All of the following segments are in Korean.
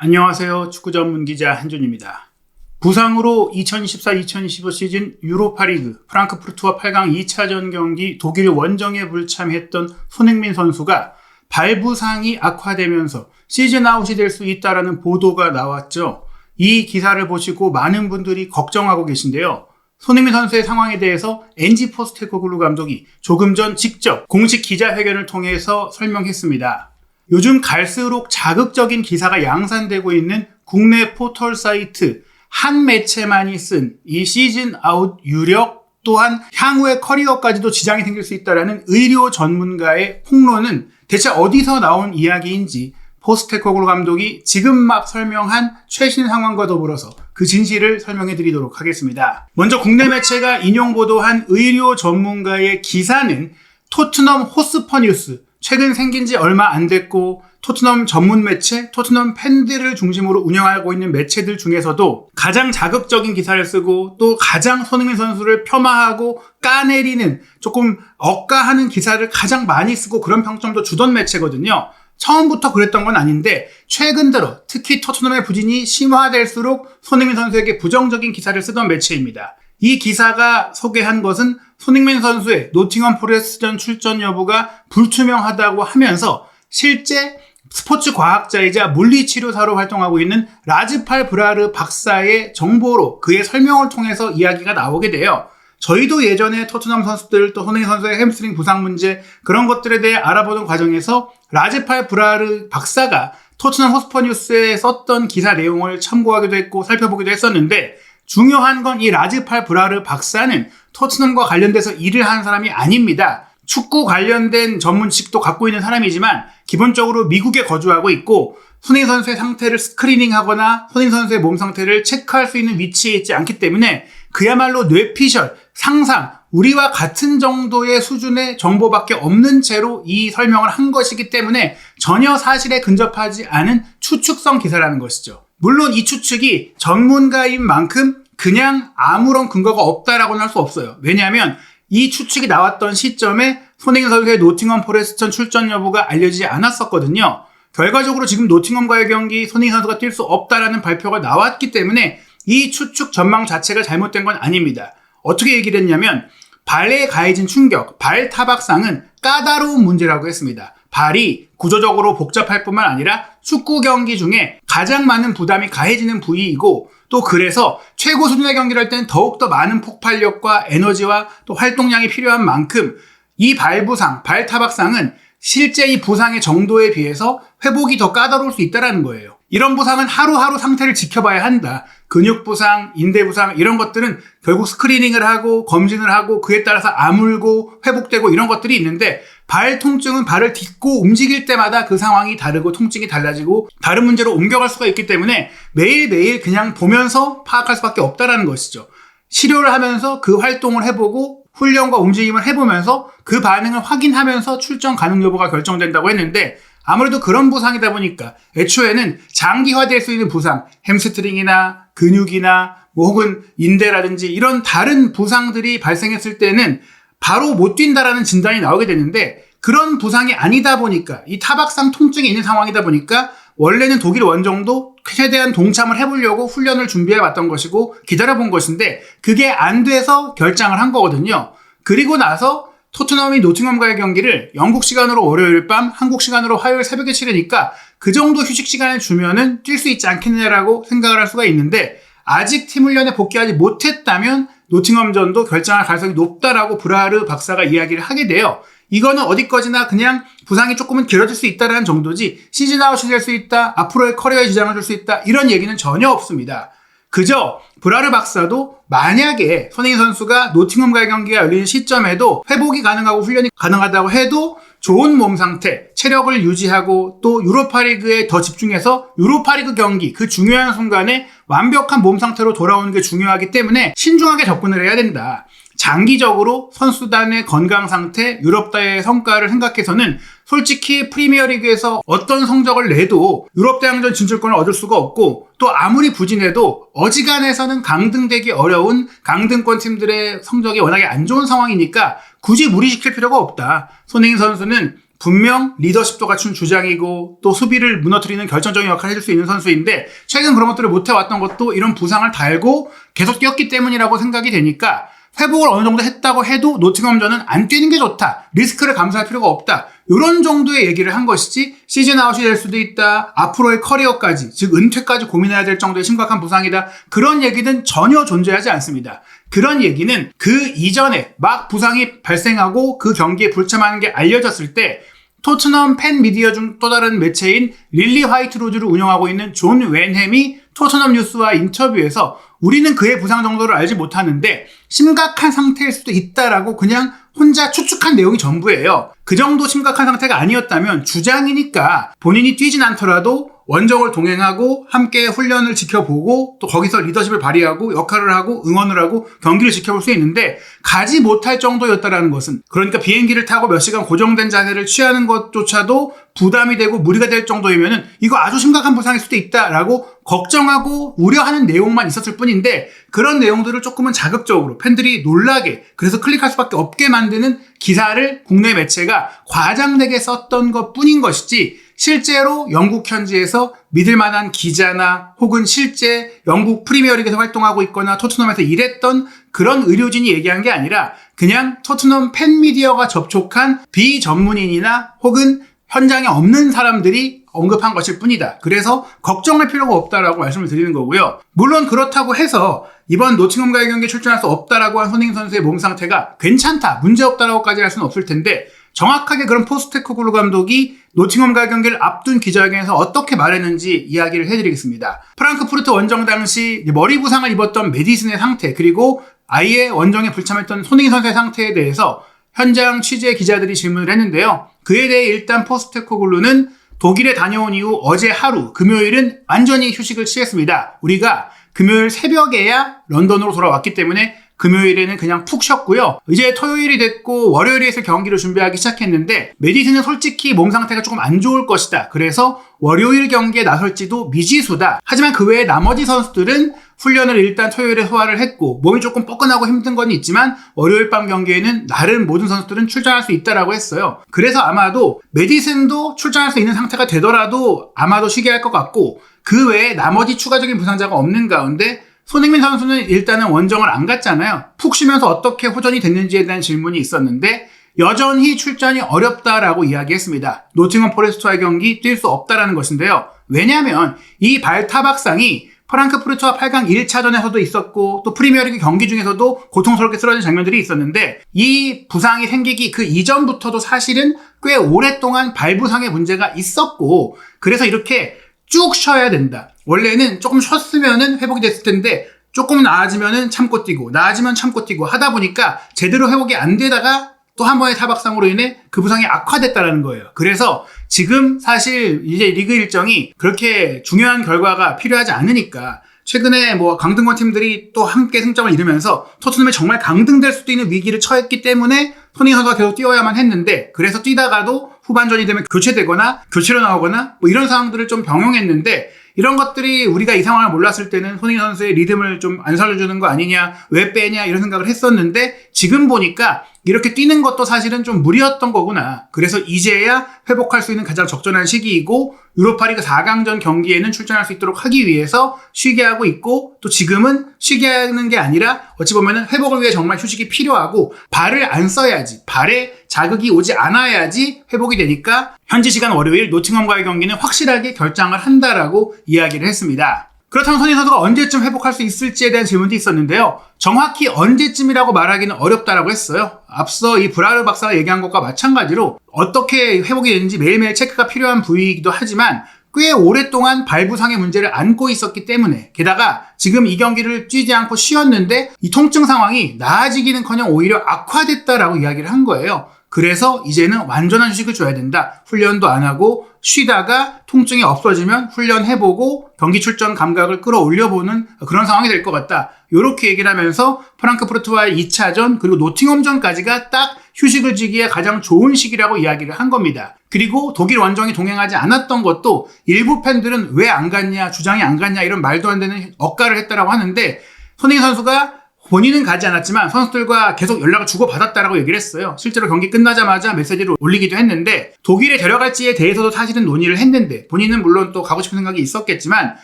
안녕하세요. 축구 전문 기자 한준입니다. 부상으로 2024-2025 시즌 유로파리그 프랑크푸르트와 8강 2차전 경기 독일 원정에 불참했던 손흥민 선수가 발부상이 악화되면서 시즌 아웃이 될 수 있다는 보도가 나왔죠. 이 기사를 보시고 많은 분들이 걱정하고 계신데요. 손흥민 선수의 상황에 대해서 엔지 포스테코글루 감독이 조금 전 직접 공식 기자회견을 통해서 설명했습니다. 요즘 갈수록 자극적인 기사가 양산되고 있는 국내 포털 사이트 한 매체만이 쓴 이 시즌 아웃 유력 또한 향후의 커리어까지도 지장이 생길 수 있다는 의료 전문가의 폭로는 대체 어디서 나온 이야기인지 포스테코글루 감독이 지금 막 설명한 최신 상황과 더불어서 그 진실을 설명해 드리도록 하겠습니다. 먼저 국내 매체가 인용 보도한 의료 전문가의 기사는 토트넘 호스퍼 뉴스, 최근 생긴 지 얼마 안 됐고 토트넘 전문 매체, 토트넘 팬들을 중심으로 운영하고 있는 매체들 중에서도 가장 자극적인 기사를 쓰고 또 가장 손흥민 선수를 폄하하고 까내리는 조금 억까하는 기사를 가장 많이 쓰고 그런 평점도 주던 매체거든요. 처음부터 그랬던 건 아닌데 최근 들어 특히 토트넘의 부진이 심화될수록 손흥민 선수에게 부정적인 기사를 쓰던 매체입니다. 이 기사가 소개한 것은 손흥민 선수의 노팅엄 포레스트전 출전 여부가 불투명하다고 하면서 실제 스포츠 과학자이자 물리치료사로 활동하고 있는 라즈팔 브라르 박사의 정보로 그의 설명을 통해서 이야기가 나오게 돼요. 저희도 예전에 토트넘 선수들 또 손흥민 선수의 햄스트링 부상 문제 그런 것들에 대해 알아보는 과정에서 라즈팔 브라르 박사가 토트넘 호스퍼 뉴스에 썼던 기사 내용을 참고하기도 했고 살펴보기도 했었는데 중요한 건 이 라즈팔 브라르 박사는 토트넘과 관련돼서 일을 하는 사람이 아닙니다. 축구 관련된 전문직도 갖고 있는 사람이지만 기본적으로 미국에 거주하고 있고 손흥민 선수의 상태를 스크리닝하거나 손흥민 선수의 몸 상태를 체크할 수 있는 위치에 있지 않기 때문에 그야말로 뇌피셜, 상상, 우리와 같은 정도의 수준의 정보밖에 없는 채로 이 설명을 한 것이기 때문에 전혀 사실에 근접하지 않은 추측성 기사라는 것이죠. 물론 이 추측이 전문가인 만큼 그냥 아무런 근거가 없다라고는 할 수 없어요. 왜냐하면 이 추측이 나왔던 시점에 손흥민 선수의 노팅엄 포레스트전 출전 여부가 알려지지 않았었거든요. 결과적으로 지금 노팅엄과의 경기 손흥민 선수가 뛸 수 없다라는 발표가 나왔기 때문에 이 추측 전망 자체가 잘못된 건 아닙니다. 어떻게 얘기를 했냐면 발에 가해진 충격, 발 타박상은 까다로운 문제라고 했습니다. 발이 구조적으로 복잡할 뿐만 아니라 축구 경기 중에 가장 많은 부담이 가해지는 부위이고 또 그래서 최고 수준의 경기를 할 때는 더욱더 많은 폭발력과 에너지와 또 활동량이 필요한 만큼 이 발부상, 발타박상은 실제 이 부상의 정도에 비해서 회복이 더 까다로울 수 있다는 거예요. 이런 부상은 하루하루 상태를 지켜봐야 한다. 근육 부상, 인대 부상 이런 것들은 결국 스크리닝을 하고 검진을 하고 그에 따라서 아물고 회복되고 이런 것들이 있는데 발 통증은 발을 딛고 움직일 때마다 그 상황이 다르고 통증이 달라지고 다른 문제로 옮겨갈 수가 있기 때문에 매일매일 그냥 보면서 파악할 수밖에 없다는 것이죠. 치료를 하면서 그 활동을 해보고 훈련과 움직임을 해보면서 그 반응을 확인하면서 출전 가능 여부가 결정된다고 했는데 아무래도 그런 부상이다 보니까 애초에는 장기화될 수 있는 부상, 햄스트링이나 근육이나 혹은 인대라든지 이런 다른 부상들이 발생했을 때는 바로 못 뛴다라는 진단이 나오게 되는데 그런 부상이 아니다 보니까 이 타박상 통증이 있는 상황이다 보니까 원래는 독일 원정도 최대한 동참을 해보려고 훈련을 준비해왔던 것이고 기다려본 것인데 그게 안 돼서 결장을 한 거거든요. 그리고 나서 토트넘이 노팅엄과의 경기를 영국 시간으로 월요일 밤, 한국 시간으로 화요일 새벽에 치르니까 그 정도 휴식 시간을 주면은 뛸 수 있지 않겠냐라고 생각을 할 수가 있는데 아직 팀 훈련에 복귀하지 못했다면 노팅엄전도 결장할 가능성이 높다라고 브라르 박사가 이야기를 하게 돼요. 이거는 어디까지나 그냥 부상이 조금은 길어질 수 있다는 정도지 시즌 아웃이 될 수 있다, 앞으로의 커리어에 지장을 줄 수 있다 이런 얘기는 전혀 없습니다. 그저 브라르 박사도 만약에 손흥민 선수가 노팅엄과의 경기가 열리는 시점에도 회복이 가능하고 훈련이 가능하다고 해도 좋은 몸 상태, 체력을 유지하고 또 유로파리그에 더 집중해서 유로파리그 경기 그 중요한 순간에 완벽한 몸 상태로 돌아오는 게 중요하기 때문에 신중하게 접근을 해야 된다. 장기적으로 선수단의 건강 상태, 유럽 대회 성과를 생각해서는 솔직히 프리미어리그에서 어떤 성적을 내도 유럽 대항전 진출권을 얻을 수가 없고 또 아무리 부진해도 어지간해서는 강등되기 어려운 강등권 팀들의 성적이 워낙에 안 좋은 상황이니까 굳이 무리시킬 필요가 없다. 손흥민 선수는 분명 리더십도 갖춘 주장이고 또 수비를 무너뜨리는 결정적인 역할을 해줄 수 있는 선수인데 최근 그런 것들을 못해왔던 것도 이런 부상을 달고 계속 뛰었기 때문이라고 생각이 되니까 회복을 어느 정도 했다고 해도 노팅엄전은 안 뛰는 게 좋다. 리스크를 감수할 필요가 없다. 이런 정도의 얘기를 한 것이지 시즌 아웃이 될 수도 있다. 앞으로의 커리어까지 즉 은퇴까지 고민해야 될 정도의 심각한 부상이다. 그런 얘기는 전혀 존재하지 않습니다. 그런 얘기는 그 이전에 막 부상이 발생하고 그 경기에 불참하는 게 알려졌을 때 토트넘 팬 미디어 중 또 다른 매체인 릴리 화이트 로즈를 운영하고 있는 존 웬햄이 토트넘 뉴스와 인터뷰에서 우리는 그의 부상 정도를 알지 못하는데 심각한 상태일 수도 있다라고 그냥 혼자 추측한 내용이 전부예요. 그 정도 심각한 상태가 아니었다면 주장이니까 본인이 뛰진 않더라도 원정을 동행하고 함께 훈련을 지켜보고 또 거기서 리더십을 발휘하고 역할을 하고 응원을 하고 경기를 지켜볼 수 있는데 가지 못할 정도였다라는 것은 그러니까 비행기를 타고 몇 시간 고정된 자세를 취하는 것조차도 부담이 되고 무리가 될 정도이면은 이거 아주 심각한 부상일 수도 있다라고 걱정하고 우려하는 내용만 있었을 뿐인데 그런 내용들을 조금은 자극적으로 팬들이 놀라게 그래서 클릭할 수밖에 없게 만드는 기사를 국내 매체가 과장되게 썼던 것 뿐인 것이지 실제로 영국 현지에서 믿을 만한 기자나 혹은 실제 영국 프리미어리그에서 활동하고 있거나 토트넘에서 일했던 그런 의료진이 얘기한 게 아니라 그냥 토트넘 팬미디어가 접촉한 비전문인이나 혹은 현장에 없는 사람들이 언급한 것일 뿐이다. 그래서 걱정할 필요가 없다라고 말씀을 드리는 거고요. 물론 그렇다고 해서 이번 노팅엄과의 경기에 출전할 수 없다라고 한 손흥민 선수의 몸 상태가 괜찮다, 문제없다라고까지 할 수는 없을 텐데 정확하게 그런 포스테코글루 감독이 노팅엄과의 경기를 앞둔 기자회견에서 어떻게 말했는지 이야기를 해드리겠습니다. 프랑크푸르트 원정 당시 머리 부상을 입었던 메디슨의 상태 그리고 아예 원정에 불참했던 손흥민 선수의 상태에 대해서 현장 취재 기자들이 질문을 했는데요. 그에 대해 일단 포스테코글루는 독일에 다녀온 이후 어제 하루 금요일은 완전히 휴식을 취했습니다. 우리가 금요일 새벽에야 런던으로 돌아왔기 때문에 금요일에는 그냥 푹 쉬었고요. 이제 토요일이 됐고 월요일에서 경기를 준비하기 시작했는데 메디슨은 솔직히 몸 상태가 조금 안 좋을 것이다. 그래서 월요일 경기에 나설지도 미지수다. 하지만 그 외에 나머지 선수들은 훈련을 일단 토요일에 소화를 했고 몸이 조금 뻐근하고 힘든 건 있지만 월요일 밤 경기에는 나름 모든 선수들은 출전할 수 있다라고 했어요. 그래서 아마도 메디슨도 출전할 수 있는 상태가 되더라도 아마도 쉬게 할 것 같고 그 외에 나머지 추가적인 부상자가 없는 가운데 손흥민 선수는 일단은 원정을 안 갔잖아요. 푹 쉬면서 어떻게 호전이 됐는지에 대한 질문이 있었는데 여전히 출전이 어렵다라고 이야기했습니다. 노팅엄 포레스트와의 경기 뛸 수 없다라는 것인데요. 왜냐하면 이 발타박상이 프랑크푸르트와 8강 1차전에서도 있었고 또 프리미어리그 경기 중에서도 고통스럽게 쓰러진 장면들이 있었는데 이 부상이 생기기 그 이전부터도 사실은 꽤 오랫동안 발부상의 문제가 있었고 그래서 이렇게 쭉 쉬어야 된다. 원래는 조금 쉬었으면은 회복이 됐을 텐데 조금 나아지면은 참고 뛰고 나아지면 참고 뛰고 하다 보니까 제대로 회복이 안 되다가 또 한 번의 타박상으로 인해 그 부상이 악화됐다라는 거예요. 그래서 지금 사실 이제 리그 일정이 그렇게 중요한 결과가 필요하지 않으니까 최근에 뭐 강등권 팀들이 또 함께 승점을 이루면서 토트넘이 정말 강등될 수도 있는 위기를 처했기 때문에 손흥민 선수가 계속 뛰어야만 했는데 그래서 뛰다가도 후반전이 되면 교체되거나 교체로 나오거나 뭐 이런 상황들을 좀 병용했는데 이런 것들이 우리가 이 상황을 몰랐을 때는 손흥민 선수의 리듬을 좀 안 살려주는 거 아니냐 왜 빼냐 이런 생각을 했었는데 지금 보니까 이렇게 뛰는 것도 사실은 좀 무리였던 거구나. 그래서 이제야 회복할 수 있는 가장 적절한 시기이고 유로파리그 4강전 경기에는 출전할 수 있도록 하기 위해서 쉬게 하고 있고 또 지금은 쉬게 하는 게 아니라 어찌 보면은 회복을 위해 정말 휴식이 필요하고 발을 안 써야지 발에 자극이 오지 않아야지 회복이 되니까 현지 시간 월요일 노팅엄과의 경기는 확실하게 결장을 한다라고 이야기를 했습니다. 그렇다면 손흥민 선수가 언제쯤 회복할 수 있을지에 대한 질문도 있었는데요. 정확히 언제쯤이라고 말하기는 어렵다라고 했어요. 앞서 이 브라르 박사가 얘기한 것과 마찬가지로 어떻게 회복이 되는지 매일매일 체크가 필요한 부위이기도 하지만 꽤 오랫동안 발부상의 문제를 안고 있었기 때문에 게다가 지금 이 경기를 뛰지 않고 쉬었는데 이 통증 상황이 나아지기는커녕 오히려 악화됐다라고 이야기를 한 거예요. 그래서 이제는 완전한 휴식을 줘야 된다. 훈련도 안 하고 쉬다가 통증이 없어지면 훈련해보고 경기 출전 감각을 끌어올려보는 그런 상황이 될 것 같다. 이렇게 얘기를 하면서 프랑크푸르트와의 2차전 그리고 노팅엄전까지가 딱 휴식을 주기에 가장 좋은 시기라고 이야기를 한 겁니다. 그리고 독일 원정이 동행하지 않았던 것도 일부 팬들은 왜 안 갔냐, 주장이 안 갔냐 이런 말도 안 되는 억가를 했다라고 하는데 손흥민 선수가 본인은 가지 않았지만 선수들과 계속 연락을 주고받았다라고 얘기를 했어요. 실제로 경기 끝나자마자 메시지를 올리기도 했는데 독일에 데려갈지에 대해서도 사실은 논의를 했는데 본인은 물론 또 가고 싶은 생각이 있었겠지만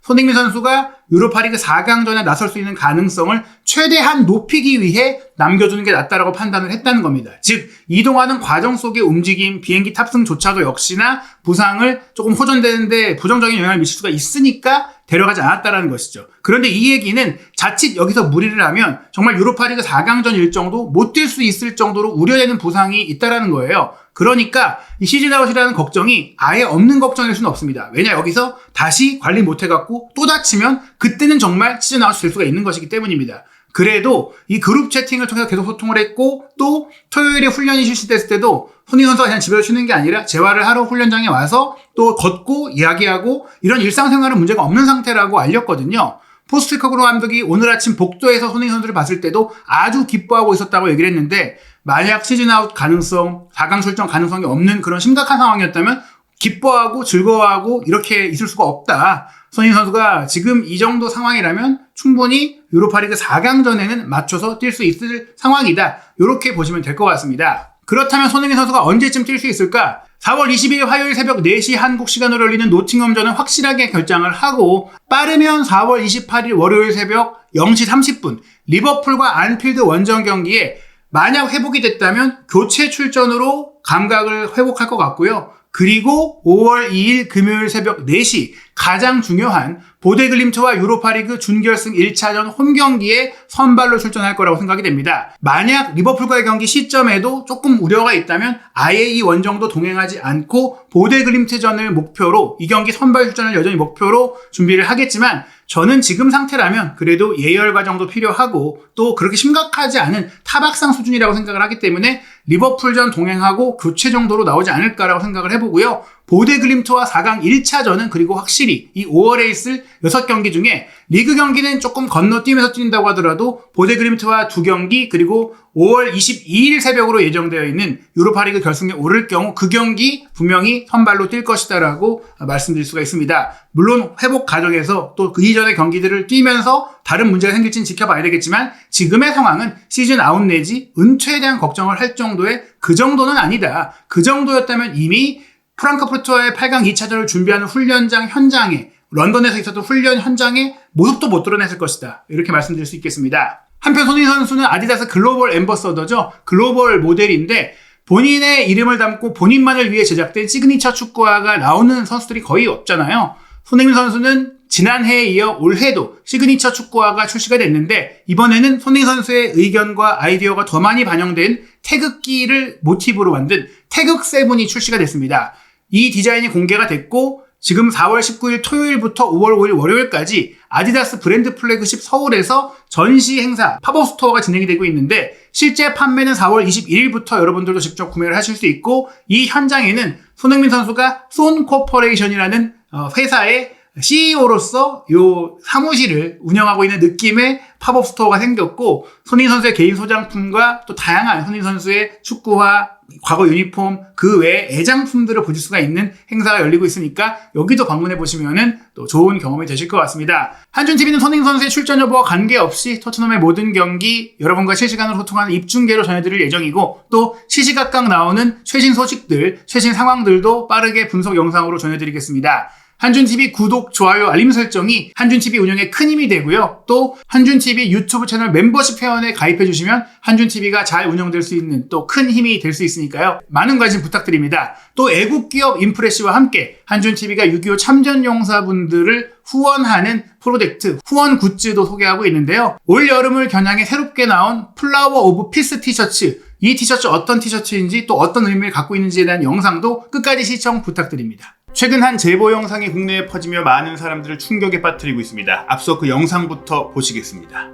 손흥민 선수가 유로파리그 4강전에 나설 수 있는 가능성을 최대한 높이기 위해 남겨두는 게 낫다라고 판단을 했다는 겁니다. 즉 이동하는 과정 속의 움직임, 비행기 탑승조차도 역시나 부상을 조금 호전되는데 부정적인 영향을 미칠 수가 있으니까 데려가지 않았다라는 것이죠. 그런데 이 얘기는 자칫 여기서 무리를 하면 정말 유로파리그 4강전 일정도 못 뛸 수 있을 정도로 우려되는 부상이 있다라는 거예요. 그러니까 이 시즌아웃이라는 걱정이 아예 없는 걱정일 수는 없습니다. 왜냐 여기서 다시 관리 못해갖고 또 다치면 그때는 정말 시즌아웃이 될 수가 있는 것이기 때문입니다. 그래도 이 그룹 채팅을 통해서 계속 소통을 했고 또 토요일에 훈련이 실시됐을 때도 손흥민 선수가 그냥 집에서 쉬는 게 아니라 재활을 하러 훈련장에 와서 또 걷고 이야기하고 이런 일상생활은 문제가 없는 상태라고 알렸거든요. 포스트코그로 감독이 오늘 아침 복도에서 손흥민 선수를 봤을 때도 아주 기뻐하고 있었다고 얘기를 했는데 만약 시즌아웃 가능성, 4강 출전 가능성이 없는 그런 심각한 상황이었다면 기뻐하고 즐거워하고 이렇게 있을 수가 없다. 손흥민 선수가 지금 이 정도 상황이라면 충분히 유로파리그 4강전에는 맞춰서 뛸 수 있을 상황이다. 이렇게 보시면 될 것 같습니다. 그렇다면 손흥민 선수가 언제쯤 뛸 수 있을까? 4월 22일 화요일 새벽 4시 한국 시간으로 열리는 노팅엄전은 확실하게 결정을 하고 빠르면 4월 28일 월요일 새벽 0시 30분 리버풀과 안필드 원정 경기에 만약 회복이 됐다면 교체 출전으로 감각을 회복할 것 같고요. 그리고 5월 2일 금요일 새벽 4시 가장 중요한 보데글림트와 유로파리그 준결승 1차전 홈경기에 선발로 출전할 거라고 생각이 됩니다. 만약 리버풀과의 경기 시점에도 조금 우려가 있다면 아예 이 원정도 동행하지 않고 보데글림트전을 목표로 이 경기 선발 출전을 여전히 목표로 준비를 하겠지만 저는 지금 상태라면 그래도 예열 과정도 필요하고 또 그렇게 심각하지 않은 타박상 수준이라고 생각을 하기 때문에 리버풀전 동행하고 교체 정도로 나오지 않을까라고 생각을 해보고요. 보데글림트와 4강 1차전은 그리고 확실히 이 5월에 있을 6경기 중에 리그 경기는 조금 건너뛰면서 뛴다고 하더라도 보데글림트와 2경기 그리고 5월 22일 새벽으로 예정되어 있는 유로파리그 결승에 오를 경우 그 경기 분명히 선발로 뛸 것이다라고 말씀드릴 수가 있습니다. 물론 회복 과정에서 또 그 이전의 경기들을 뛰면서 다른 문제가 생길지는 지켜봐야 되겠지만 지금의 상황은 시즌 아웃 내지 은퇴에 대한 걱정을 할 정도의 그 정도는 아니다. 그 정도였다면 이미 프랑크푸르트와의 8강 2차전을 준비하는 훈련장 현장에 런던에서 있었던 훈련 현장에 모습도 못 드러냈을 것이다. 이렇게 말씀드릴 수 있겠습니다. 한편 손흥민 선수는 아디다스 글로벌 앰버서더죠. 글로벌 모델인데 본인의 이름을 담고 본인만을 위해 제작된 시그니처 축구화가 나오는 선수들이 거의 없잖아요. 손흥민 선수는 지난해에 이어 올해도 시그니처 축구화가 출시가 됐는데 이번에는 손흥민 선수의 의견과 아이디어가 더 많이 반영된 태극기를 모티브로 만든 태극7이 출시가 됐습니다. 이 디자인이 공개가 됐고 지금 4월 19일 토요일부터 5월 5일 월요일까지 아디다스 브랜드 플래그십 서울에서 전시 행사 팝업 스토어가 진행이 되고 있는데 실제 판매는 4월 21일부터 여러분들도 직접 구매를 하실 수 있고 이 현장에는 손흥민 선수가 손 코퍼레이션이라는 회사의 CEO로서 요 사무실을 운영하고 있는 느낌의 팝업 스토어가 생겼고 손흥민 선수의 개인 소장품과 또 다양한 손흥민 선수의 축구화, 과거 유니폼 그 외에 애장품들을 보실 수가 있는 행사가 열리고 있으니까 여기도 방문해 보시면은 또 좋은 경험이 되실 것 같습니다. 한준TV는 손흥민 선수의 출전 여부와 관계없이 토트넘의 모든 경기 여러분과 실시간으로 소통하는 입중계로 전해드릴 예정이고 또 시시각각 나오는 최신 소식들, 최신 상황들도 빠르게 분석 영상으로 전해드리겠습니다. 한준TV 구독, 좋아요, 알림 설정이 한준TV 운영에 큰 힘이 되고요. 또 한준TV 유튜브 채널 멤버십 회원에 가입해 주시면 한준TV가 잘 운영될 수 있는 또 큰 힘이 될 수 있으니까요. 많은 관심 부탁드립니다. 또 애국기업 인프레시와 함께 한준TV가 6.25 참전용사분들을 후원하는 프로젝트 후원 굿즈도 소개하고 있는데요. 올 여름을 겨냥해 새롭게 나온 플라워 오브 피스 티셔츠 이 티셔츠 어떤 티셔츠인지 또 어떤 의미를 갖고 있는지에 대한 영상도 끝까지 시청 부탁드립니다. 최근 한 제보 영상이 국내에 퍼지며 많은 사람들을 충격에 빠뜨리고 있습니다. 앞서 그 영상부터 보시겠습니다.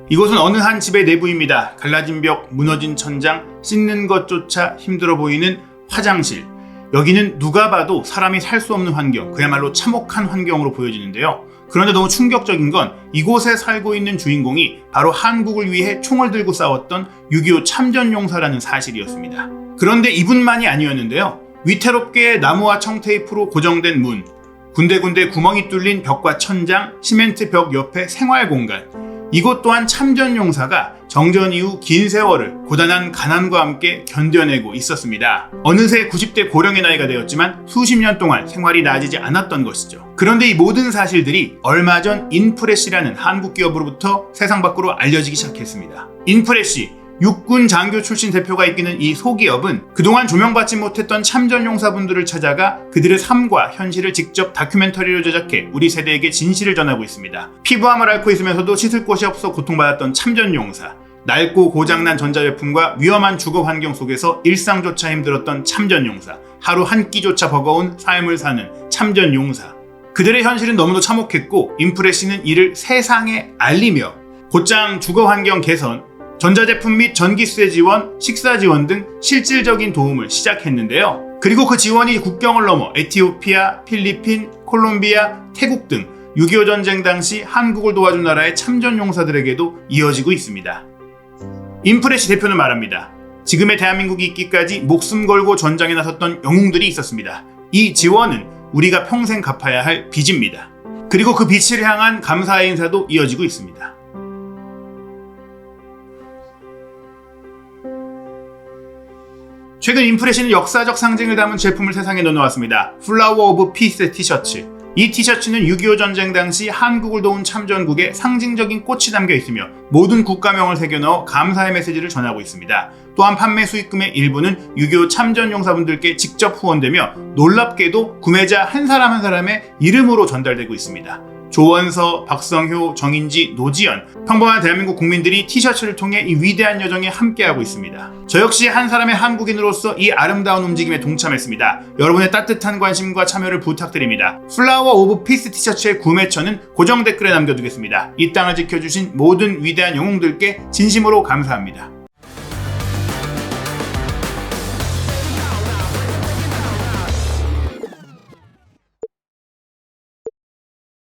이곳은 어느 한 집의 내부입니다. 갈라진 벽, 무너진 천장, 씻는 것조차 힘들어 보이는 화장실. 여기는 누가 봐도 사람이 살 수 없는 환경, 그야말로 참혹한 환경으로 보여지는데요. 그런데 너무 충격적인 건 이곳에 살고 있는 주인공이 바로 한국을 위해 총을 들고 싸웠던 6.25 참전용사라는 사실이었습니다. 그런데 이분만이 아니었는데요. 위태롭게 나무와 청테이프로 고정된 문, 군데군데 구멍이 뚫린 벽과 천장, 시멘트 벽 옆에 생활 공간, 이곳 또한 참전용사가 정전 이후 긴 세월을 고단한 가난과 함께 견뎌내고 있었습니다. 어느새 90대 고령의 나이가 되었지만 수십 년 동안 생활이 나아지지 않았던 것이죠. 그런데 이 모든 사실들이 얼마 전 인프레시라는 한국 기업으로부터 세상 밖으로 알려지기 시작했습니다. 인프레시, 육군 장교 출신 대표가 이끄는 이 소기업은 그동안 조명받지 못했던 참전용사분들을 찾아가 그들의 삶과 현실을 직접 다큐멘터리로 제작해 우리 세대에게 진실을 전하고 있습니다. 피부암을 앓고 있으면서도 씻을 곳이 없어 고통받았던 참전용사, 낡고 고장난 전자제품과 위험한 주거 환경 속에서 일상조차 힘들었던 참전용사, 하루 한 끼조차 버거운 삶을 사는 참전용사. 그들의 현실은 너무도 참혹했고 인프레시는 이를 세상에 알리며 곧장 주거 환경 개선, 전자제품 및 전기세 지원, 식사 지원 등 실질적인 도움을 시작했는데요. 그리고 그 지원이 국경을 넘어 에티오피아, 필리핀, 콜롬비아, 태국 등 6.25 전쟁 당시 한국을 도와준 나라의 참전용사들에게도 이어지고 있습니다. 인프레시 대표는 말합니다. 지금의 대한민국이 있기까지 목숨 걸고 전장에 나섰던 영웅들이 있었습니다. 이 지원은 우리가 평생 갚아야 할 빚입니다. 그리고 그 빚을 향한 감사의 인사도 이어지고 있습니다. 최근 인프레시는 역사적 상징을 담은 제품을 세상에 내놓았습니다. 플라워 오브 피스 티셔츠. 이 티셔츠는 6.25 전쟁 당시 한국을 도운 참전국의 상징적인 꽃이 담겨 있으며 모든 국가명을 새겨넣어 감사의 메시지를 전하고 있습니다. 또한 판매 수익금의 일부는 6.25 참전용사분들께 직접 후원되며 놀랍게도 구매자 한 사람 한 사람의 이름으로 전달되고 있습니다. 조원서, 박성효, 정인지, 노지연, 평범한 대한민국 국민들이 티셔츠를 통해 이 위대한 여정에 함께하고 있습니다. 저 역시 한 사람의 한국인으로서 이 아름다운 움직임에 동참했습니다. 여러분의 따뜻한 관심과 참여를 부탁드립니다. 플라워 오브 피스 티셔츠의 구매처는 고정 댓글에 남겨두겠습니다. 이 땅을 지켜주신 모든 위대한 영웅들께 진심으로 감사합니다.